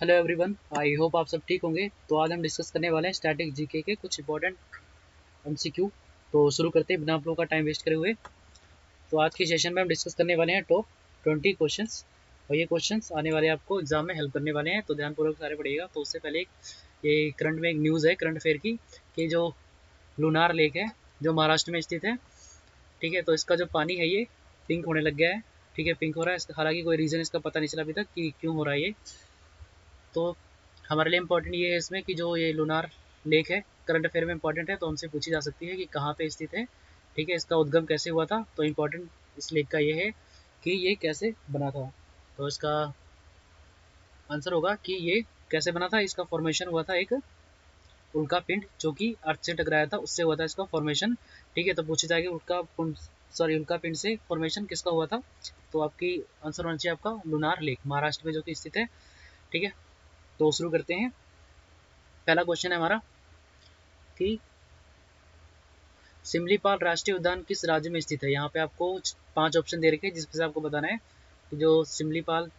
Hello everyone, I hope आप सब ठीक होंगे। तो आज हम डिस्कस करने वाले हैं स्टैटिक जीके के कुछ इंपॉर्टेंट एमसीक्यू। तो शुरू करते हैं बिना आप लोगों का टाइम वेस्ट करे हुए। तो आज के सेशन में हम डिस्कस करने वाले हैं टॉप 20 क्वेश्चंस, और ये क्वेश्चंस आने वाले आपको एग्जाम में हेल्प करने वाले हैं, तो ध्यानपूर्वक सारे पढ़िएगा। तो उससे पहले ये करंट में एक न्यूज़ है करंट अफेयर की, कि जो लूनार लेक है जो महाराष्ट्र में स्थित है, ठीक है, तो इसका जो पानी है ये पिंक होने लग गया है। ठीक है, पिंक हो रहा है, हालांकि कोई रीज़न इसका पता नहीं चला अभी तक कि क्यों हो रहा है ये। तो हमारे लिए इम्पोर्टेंट ये है इसमें कि जो ये लूनार लेक है करंट अफेयर में इंपॉर्टेंट है, तो हमसे पूछी जा सकती है कि कहाँ पे स्थित है। ठीक है, इसका उद्गम कैसे हुआ था। तो इम्पोर्टेंट इस लेक का ये है कि ये कैसे बना था। तो इसका आंसर होगा कि ये कैसे बना था। इसका फॉर्मेशन हुआ था एक उल्का पिंड जो कि अर्थ से टकराया था, उससे हुआ था इसका फॉर्मेशन। ठीक है, तो पूछा जाएगा उल्का पिंड से फॉर्मेशन किसका हुआ था। तो आपकी आंसर होना चाहिए आपका लूनार लेक, महाराष्ट्र में जो कि स्थित है। ठीक है, तो शुरू करते हैं। पहला क्वेश्चन है हमारा कि सिमलीपाल राष्ट्रीय उद्यान किस राज्य में स्थित है। यहाँ पे आपको 5 ऑप्शन दे रखे हैं जिसमें से आपको बताना है कि जो सिमलीपाल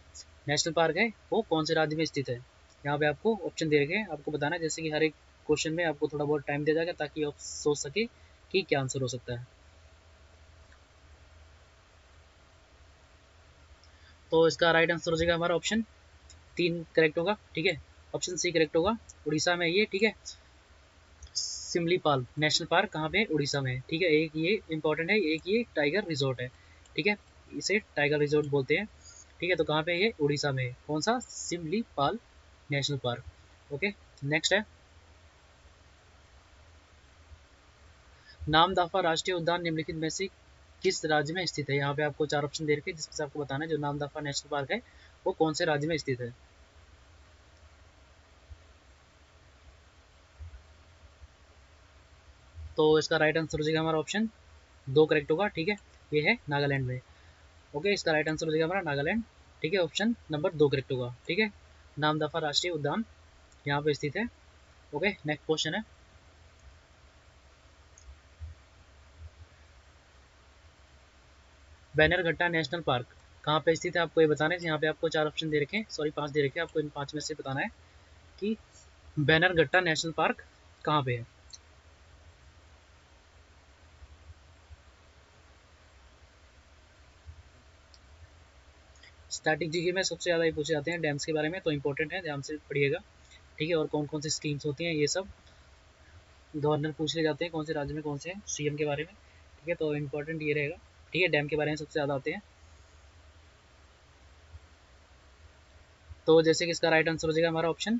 नेशनल पार्क है वो कौन से राज्य में स्थित है। यहाँ पे आपको ऑप्शन दे रखे हैं, आपको बताना है। जैसे कि हर एक क्वेश्चन में आपको थोड़ा बहुत टाइम दिया जाएगा ताकि आप सोच सके कि क्या आंसर हो सकता है। तो इसका राइट आंसर हो जाएगा हमारा ऑप्शन 3 करेक्ट होगा। ठीक है, ऑप्शन सी करेक्ट होगा। उड़ीसा में ये, ठीक है, सिमलीपाल नेशनल पार्क कहाँ पे है, उड़ीसा में है। ठीक है, एक ये इंपॉर्टेंट है, एक ये टाइगर रिजॉर्ट है। ठीक है, इसे टाइगर रिजॉर्ट बोलते हैं। ठीक है, तो कहाँ पे है ये, उड़ीसा में है। कौन सा, Similipal national park. Okay, next है नामदफा राष्ट्रीय उद्यान निम्नलिखित में से किस राज्य में स्थित है। यहाँ पे आपको 4 ऑप्शन दे रखे हैं जिसमें से आपको बताना है जो नामदफा नेशनल पार्क है वो कौन से राज्य में स्थित है। तो इसका राइट आंसर हो जाएगा हमारा ऑप्शन 2 करेक्ट होगा। ठीक है, ये है नागालैंड में। ओके, इसका राइट आंसर हो जाएगा हमारा नागालैंड। ठीक है, ऑप्शन नंबर 2 करेक्ट होगा। ठीक है, नामदफा राष्ट्रीय उद्यान यहाँ पे स्थित है। ओके, नेक्स्ट क्वेश्चन है बैनरघट्टा नेशनल पार्क कहाँ पे स्थित है, आपको ये बताना है। यहाँ पे आपको 4 ऑप्शन दे रखे हैं, सॉरी 5 दे रखे हैं, आपको इन 5 में से बताना है कि बैनरघट्टा नेशनल पार्क कहाँ पे है। स्टैटिक जीके में सबसे ज़्यादा ये पूछे जाते हैं डैम्स के बारे में, तो इंपॉर्टेंट है, ध्यान से पढ़िएगा। ठीक है, और कौन कौन सी स्कीम्स होती हैं ये सब गवर्नर पूछ ले जाते हैं कौन से राज्य में कौन से हैं, सीएम के बारे में। ठीक है, तो इंपॉर्टेंट ये रहेगा। ठीक है, डैम के बारे में सबसे ज़्यादा आते हैं। तो जैसे कि इसका राइट आंसर हो जाएगा हमारा ऑप्शन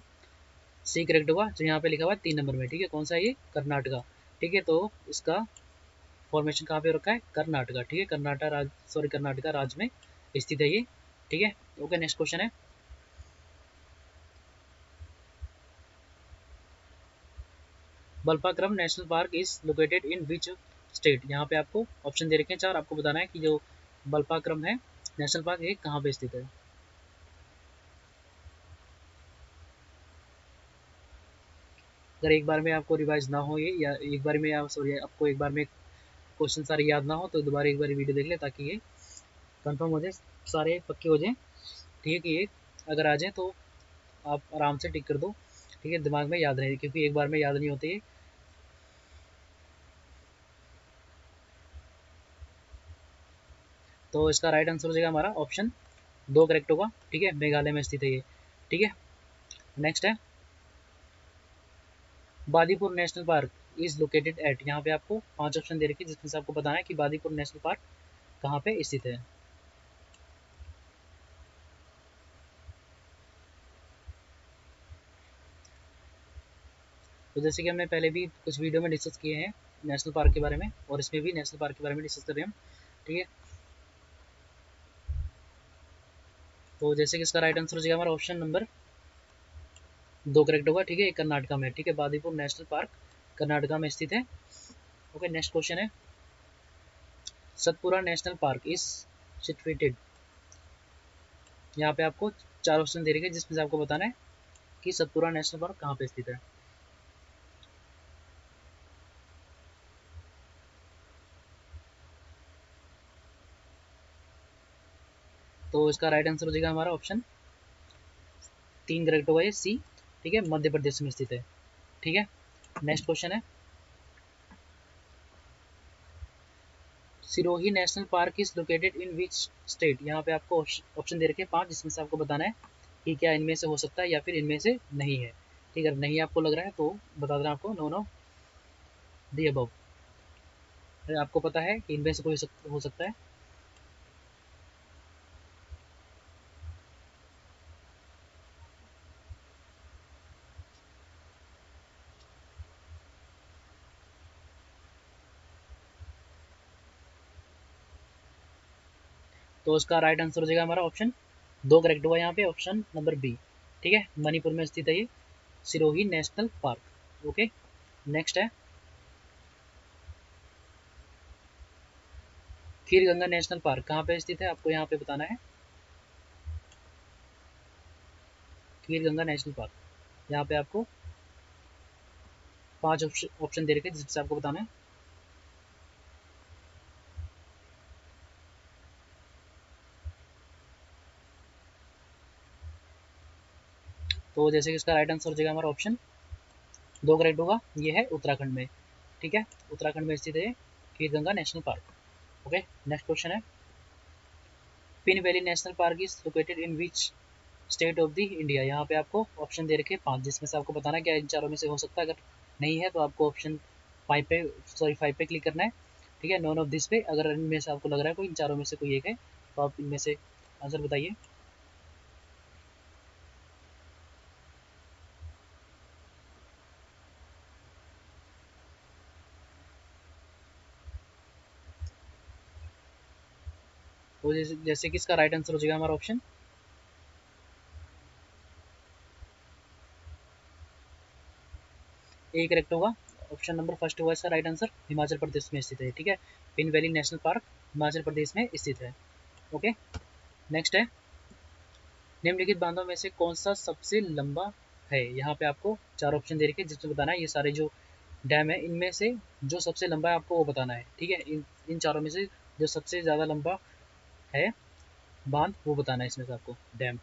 सी करेक्ट होगा, जो यहाँ पे लिखा हुआ है 3 नंबर में। ठीक है, कौन सा है ये, कर्नाटका। ठीक है, तो इसका फॉर्मेशन कहाँ पे रखा है, कर्नाटका। ठीक है, कर्नाटका राज्य में स्थित है ये। ठीक है, ओके, नेक्स्ट क्वेश्चन है Balpakram national park is located in which state. यहाँ पे आपको ऑप्शन दे रखे हैं 4, आपको बताना है कि जो बल्पाक्रम है नेशनल पार्क ये कहाँ पे स्थित है। अगर एक बार में आपको रिवाइज ना हो ये, या एक बार में आप सॉरी आपको एक बार में क्वेश्चन सारे याद ना हो, तो दोबारा एक बार वीडियो देख ले ताकि ये कंफर्म हो जाए, सारे पक्के हो जाएं। ठीक है, कि ये अगर आ जाए तो आप आराम से टिक कर दो। ठीक है, दिमाग में याद रहे, क्योंकि एक बार में याद नहीं होते ये। तो इसका राइट आंसर हो जाएगा हमारा ऑप्शन 2 करेक्ट होगा। ठीक है, मेघालय में स्थित है ये। ठीक है, नेक्स्ट है Bandipur national park is located at. यहाँ पे आपको 5 ऑप्शन दे रखे हैं जिसमें से आपको बताना है कि बादीपुर नेशनल पार्क कहाँ पे स्थित है। तो जैसे कि हमने पहले भी कुछ वीडियो में डिस्कस किए हैं नेशनल पार्क के बारे में, और इसमें भी नेशनल पार्क के बारे में डिस्कस कर रहे हैं हम। ठीक है, तो जैसे कि इसका राइट आंसर हो जाएगा हमारा ऑप्शन नंबर 2 करेक्ट होगा। ठीक है, कर्नाटका में। ठीक है, बादीपुर नेशनल पार्क कर्नाटका में स्थित है। ओके, नेक्स्ट क्वेश्चन है Satpura national park is situated. यहाँ पे आपको 4 ऑप्शन दे रखे हैं जिसमें से आपको बताना है कि सतपुरा नेशनल पार्क कहाँ पे स्थित है। तो इसका राइट आंसर हो जाएगा हमारा ऑप्शन 3 करेक्ट होगा ये सी, ठीक है, मध्य प्रदेश में स्थित है। ठीक है, नेक्स्ट क्वेश्चन है, Sirohi national park is located in which state. यहाँ पे आपको ऑप्शन दे रखे हैं 5, जिसमें से आपको बताना है कि क्या इनमें से हो सकता है या फिर इनमें से नहीं है। ठीक है, नहीं आपको लग रहा है तो बता देना आपको नो नो दी अबव। आपको पता है कि इनमें से कोई हो सकता है। तो उसका राइट आंसर हो जाएगा हमारा ऑप्शन 2 करेक्ट हुआ यहाँ पे, ऑप्शन नंबर बी। ठीक है, मणिपुर में स्थित है ये Sirohi national park. Okay, next है, खीर गंगा नेशनल पार्क कहाँ पे स्थित है, आपको यहाँ पे बताना है। खीर गंगा नेशनल पार्क, यहाँ पे आपको 5 ऑप्शन दे रखे हैं जिससे आपको बताना है। तो जैसे कि इसका राइट आंसर हो जाएगा हमारा ऑप्शन 2 करेक्ट होगा, ये है उत्तराखंड में। ठीक है, उत्तराखंड में स्थित है Khir Ganga national park. Okay, next question है, Pin valley national park is located in which state of the India. यहाँ पे आपको ऑप्शन दे रखे 5, जिसमें से आपको बताना है क्या इन चारों में से हो सकता है। अगर नहीं है तो आपको ऑप्शन 5 पे, सॉरी 5 पे क्लिक करना है। ठीक है, नॉन ऑफ दिस पे, अगर इनमें से आपको लग रहा है कोई इन चारों में से कोई एक है तो आप इनमें से आंसर बताइए। तो जैसे कि इसका राइट आंसर हो जाएगा हमारा ऑप्शन ए करेक्ट होगा, ऑप्शन नंबर फर्स्ट होगा इसका राइट आंसर, हिमाचल प्रदेश में स्थित है। ठीक है, Pin valley national park Himachal Pradesh में स्थित है। ओके, नेक्स्ट है, निम्नलिखित बांधों में से कौन सा सबसे लंबा है। यहाँ पे आपको 4 ऑप्शन दे रखे हैं जिसमें बताना है, ये सारे जो डैम है इनमें से जो सबसे लंबा है आपको वो बताना है। ठीक है, इन चारों में से जो सबसे ज़्यादा लंबा है बांध वो बताना है इसमें से आपको, डैम।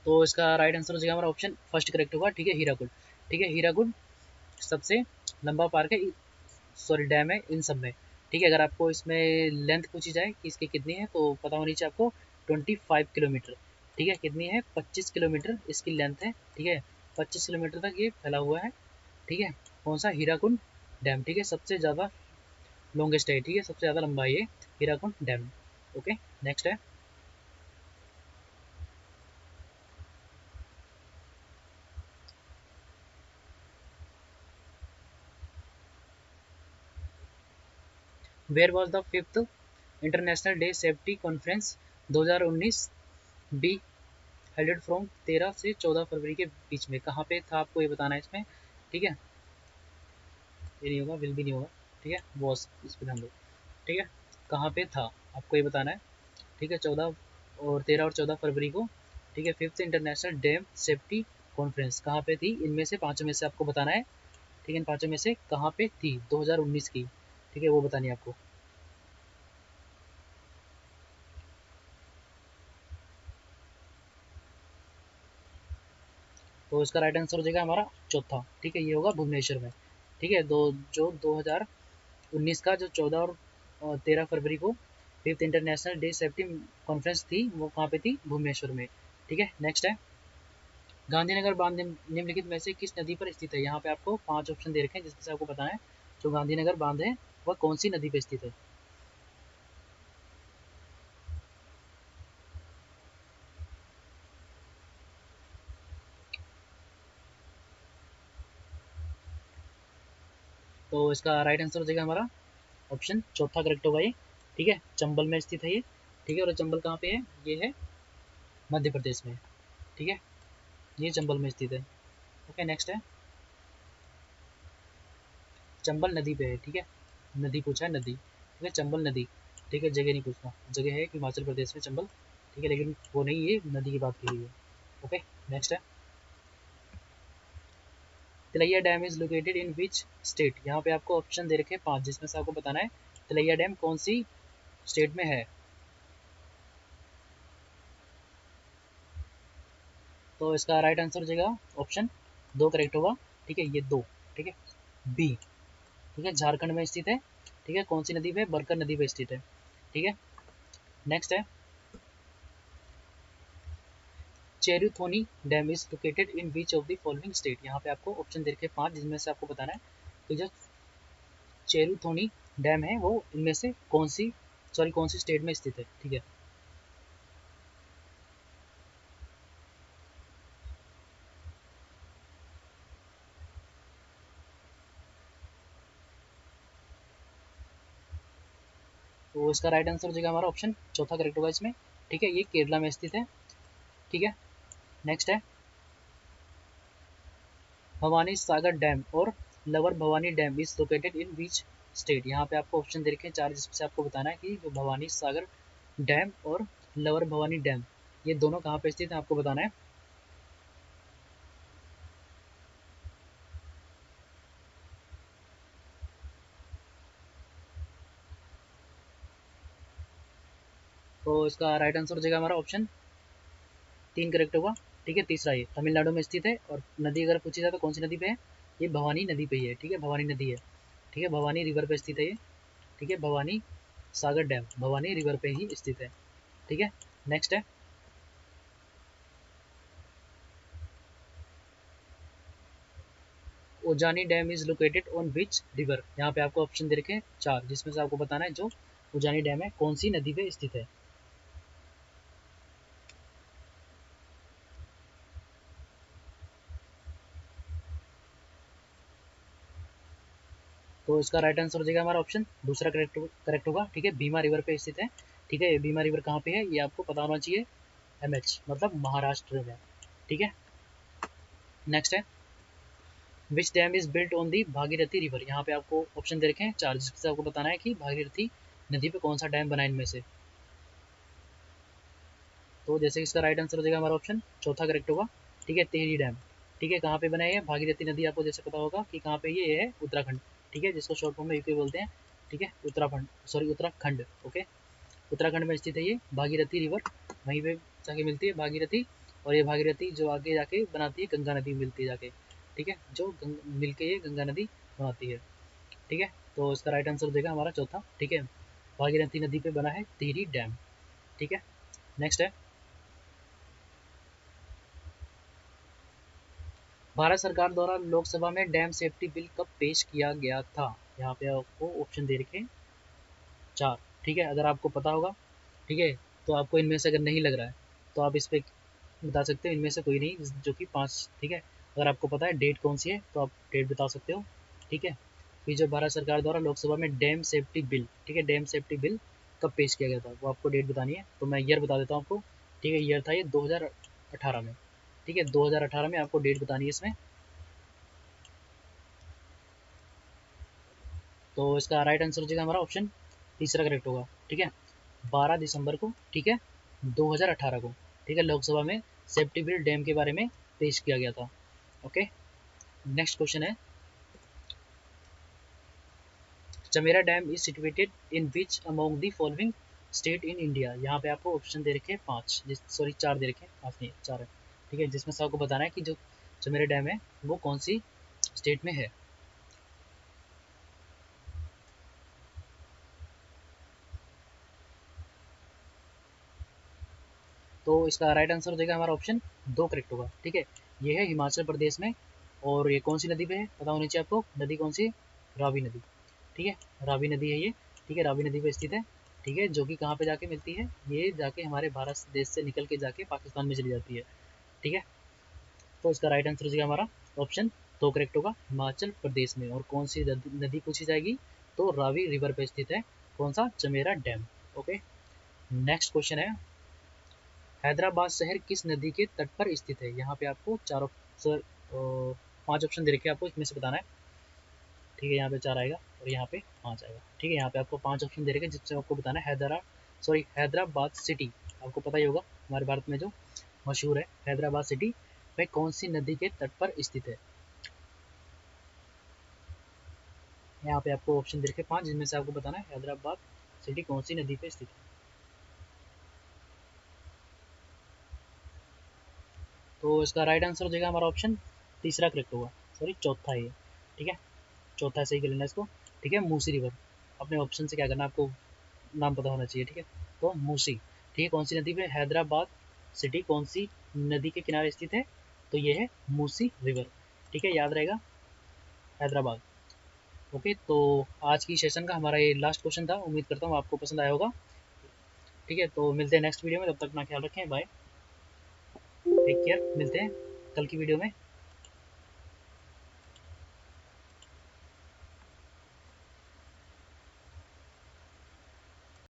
तो इसका राइट आंसर हो जाएगा हमारा ऑप्शन फर्स्ट करेक्ट होगा। ठीक है, हीराकुड। ठीक है, हीराकुड सबसे लंबा पार्क है, सॉरी डैम है इन सब में। ठीक है, अगर आपको इसमें लेंथ पूछी जाए कि इसकी कितनी है तो पता होनी चाहिए आपको 25 किलोमीटर। ठीक है, कितनी है 25 किलोमीटर इसकी लेंथ है। ठीक है, 25 किलोमीटर तक ये फैला हुआ है। ठीक है, कौन सा, हीराकुंड डैम। ठीक है, सबसे ज़्यादा लॉन्गेस्ट है। ठीक है, सबसे ज़्यादा लंबा है ये हीराकुंड डैम। ओके, नेक्स्ट है, where was the fifth international day safety conference 2019 be helded from 13 से 14 फरवरी के बीच में। कहाँ पे था आपको ये बताना है इसमें। ठीक है, ये नहीं होगा, विल भी नहीं होगा। ठीक है, वॉज इस पे ध्यान दो। ठीक है, कहाँ पे था आपको ये बताना है। ठीक है, 14 और 13 और 14 फरवरी को। ठीक है, fifth international dam safety conference कहाँ पे थी, इनमें से पाँचों में से आपको बताना है। ठीक है, इन पाँचों में से कहाँ पे थी 2019 की। ठीक है, वो बतानी है आपको। तो इसका राइट आंसर हो जाएगा हमारा चौथा। ठीक है, ये होगा भुवनेश्वर में। ठीक है, जो 2019 का जो 14 और 13 फरवरी को fifth international day safety conference थी वो कहाँ पे थी, भुवनेश्वर में। ठीक है, नेक्स्ट है, गांधीनगर बांध निम्नलिखित में से किस नदी पर स्थित है। यहाँ पे आपको 5 ऑप्शन दे रखे हैं जिसमें से आपको बताना है जो गांधीनगर बांध है वह कौन सी नदी पर स्थित है। तो इसका राइट आंसर हो जाएगा हमारा ऑप्शन चौथा करेक्ट होगा ये। ठीक है, चंबल में स्थित है ये। ठीक है, और चंबल कहाँ पे है, ये है मध्य प्रदेश में। ठीक है, ये चंबल में स्थित है। ओके, नेक्स्ट है, चंबल नदी पे है। ठीक है, नदी पूछा है, नदी। ठीक है, चंबल नदी। ठीक है, जगह नहीं पूछना, जगह है हिमाचल प्रदेश में चंबल। ठीक है, लेकिन वो नहीं, ये नदी की बात की गई है। ओके, नेक्स्ट है, Tilaiya dam is located in which state, यहाँ पे आपको ऑप्शन दे रखे हैं 5, जिसमें से आपको बताना है तिलैया डैम कौन सी स्टेट में है। तो इसका राइट आंसर हो जाएगा ऑप्शन 2 करेक्ट होगा। ठीक है, ये 2, ठीक है, बी, ठीक है, झारखंड में स्थित है। ठीक है, कौन सी नदी पे? बरकर नदी पे स्थित है। ठीक है, नेक्स्ट है Cheruthoni dam is located in beach of the following state, यहाँ पे आपको ऑप्शन दे रखे 5, जिसमें से आपको बताना है कि जो चेरुथोनी डैम है वो इनमें से कौन सी स्टेट में स्थित है। ठीक है, तो इसका राइट आंसर हो जाएगा हमारा ऑप्शन चौथा करेक्ट होगा इसमें। ठीक है, ये केरला में स्थित है। ठीक है, नेक्स्ट है भवानी सागर डैम और lover Bhavani dam is located in beach state, यहाँ पे आपको ऑप्शन दे रखे हैं 4, जिसमें से आपको बताना है कि जो भवानी सागर डैम और लवर भवानी डैम ये दोनों कहाँ पे स्थित है, आपको बताना है। तो इसका राइट आंसर हो जाएगा हमारा ऑप्शन 3 करेक्ट होगा। ठीक है, तीसरा ये तमिलनाडु में स्थित है। और नदी अगर पूछी जाए तो कौन सी नदी पे है? ये भवानी नदी पे ही है। ठीक है, भवानी नदी है। ठीक है, भवानी रिवर पे स्थित है ये। ठीक है, भवानी सागर डैम भवानी रिवर पे ही स्थित है। ठीक है, नेक्स्ट है Ujani dam is located on which river, यहाँ पे आपको ऑप्शन दे रखे हैं 4, जिसमें से आपको बताना है जो उजानी डैम है कौन सी नदी पे स्थित है। तो इसका राइट आंसर हो जाएगा हमारा ऑप्शन दूसरा करेक्ट करेक्ट होगा। ठीक है, भीमा रिवर पे स्थित है। ठीक है, ये भीमा रिवर कहाँ पे है ये आपको पता होना चाहिए। एमएच मतलब महाराष्ट्र में। ठीक है, नेक्स्ट है which dam is built on the Bhagirathi river, यहाँ पे आपको ऑप्शन दे रखे हैं 4, जिससे आपको बताना है कि भागीरथी नदी पे कौन सा डैम बना है इनमें से। तो जैसे कि इसका राइट आंसर हो जाएगा हमारा ऑप्शन चौथा करेक्ट होगा। ठीक है, टिहरी डैम। ठीक है, कहाँ पे बना है ये? भागीरथी नदी आपको जैसे पता होगा कि कहाँ पे ये है, उत्तराखंड। ठीक है, जिसको शॉर्ट फॉर्म में यूपी बोलते हैं। ठीक है, उत्तराखंड, सॉरी उत्तराखंड। ओके, उत्तराखंड में स्थित है ये भागीरथी रिवर, वहीं पे जाके मिलती है भागीरथी। और ये भागीरथी जो आगे जाके बनाती है गंगा नदी मिलती है जाके। ठीक है, जो मिलके ये गंगा नदी बनाती है। ठीक है, तो इसका राइट आंसर देगा हमारा चौथा। ठीक है, भागीरथी नदी पे बना है टिहरी डैम। ठीक है, नेक्स्ट है भारत सरकार द्वारा लोकसभा में डैम सेफ्टी बिल कब पेश किया गया था, यहाँ पे आपको ऑप्शन दे रखे 4। ठीक है, अगर आपको पता होगा, ठीक है, तो आपको इनमें से अगर नहीं लग रहा है तो आप इस पे बता सकते हो इनमें से कोई नहीं, जो कि 5। ठीक है, अगर आपको पता है डेट कौन सी है तो आप डेट बता सकते हो। ठीक है, कि जो भारत सरकार द्वारा लोकसभा में डैम सेफ्टी बिल, ठीक है, डैम सेफ्टी बिल कब पेश किया गया था वो आपको डेट बतानी है। तो मैं ईयर बता देता हूँ आपको। ठीक है, ईयर था ये 2018 में। ठीक है, 2018 में आपको डेट बतानी है इसमें। तो इसका राइट आंसर हो जाएगा हमारा ऑप्शन तीसरा करेक्ट होगा। ठीक है, 12 दिसंबर को। ठीक है, 2018 को। ठीक है, लोकसभा में सेफ्टी बिल डैम के बारे में पेश किया गया था। ओके, नेक्स्ट क्वेश्चन है Chamera dam is situated in which among the following state in India, यहाँ पे आपको ऑप्शन दे रखे हैं 5, सॉरी 4 दे रखे हैं, 5 नहीं 4 है। ठीक है, जिसमें से आपको बताना है कि जो चमेरा डैम है वो कौन सी स्टेट में है। तो इसका राइट आंसर हो जाएगा हमारा ऑप्शन 2 करेक्ट होगा। ठीक है, ये है हिमाचल प्रदेश में। और ये कौन सी नदी पे है पता होनी चाहिए आपको, नदी कौन सी? रावी नदी। ठीक है, रावी नदी है ये। ठीक है, रावी नदी पे स्थित है। ठीक है, जो कि कहाँ पे जाके मिलती है? ये जाके हमारे भारत देश से निकल के जाके पाकिस्तान में चली जाती है। ठीक है, तो इसका राइट आंसर हो जाएगा हमारा ऑप्शन 2 करेक्ट होगा, हिमाचल प्रदेश में। और कौन सी नदी पूछी जाएगी तो रावी रिवर पे स्थित है कौन सा? Chamera dam. Okay, next question है हैदराबाद शहर किस नदी के तट पर स्थित है, यहाँ पे आपको 5 ऑप्शन दे रखे हैं आपको, इसमें से बताना है। ठीक है, यहाँ पे 4 आएगा और यहाँ पे 5 आएगा। ठीक है, यहाँ पे आपको 5 ऑप्शन दे रखे हैं, जिससे आपको बताना है हैदराबाद सिटी, आपको पता ही होगा हमारे भारत में जो मशहूर है हैदराबाद सिटी, वह कौन सी नदी के तट पर स्थित है। यहाँ पे आपको ऑप्शन दे रखे 5, जिनमें से आपको बताना है हैदराबाद सिटी कौन सी नदी पे स्थित है। तो इसका राइट आंसर हो जाएगा हमारा ऑप्शन तीसरा करेक्ट होगा, सॉरी चौथा है ये, ठीक है, चौथा सही कर लेना इसको। ठीक है, मूसी रिवर, अपने ऑप्शन से क्या करना आपको नाम पता होना चाहिए, ठीक है। तो मूसी, ठीक है, कौन सी नदी पे हैदराबाद सिटी कौन सी नदी के किनारे स्थित है, तो ये है मूसी रिवर, ठीक है, याद रहेगा हैदराबाद। ओके, तो आज की सेशन का हमारा ये लास्ट क्वेश्चन था, उम्मीद करता हूँ आपको पसंद आया होगा। ठीक है, तो मिलते हैं नेक्स्ट वीडियो में, तब तक अपना ख्याल रखें, बाय, टेक केयर, मिलते हैं कल की वीडियो में।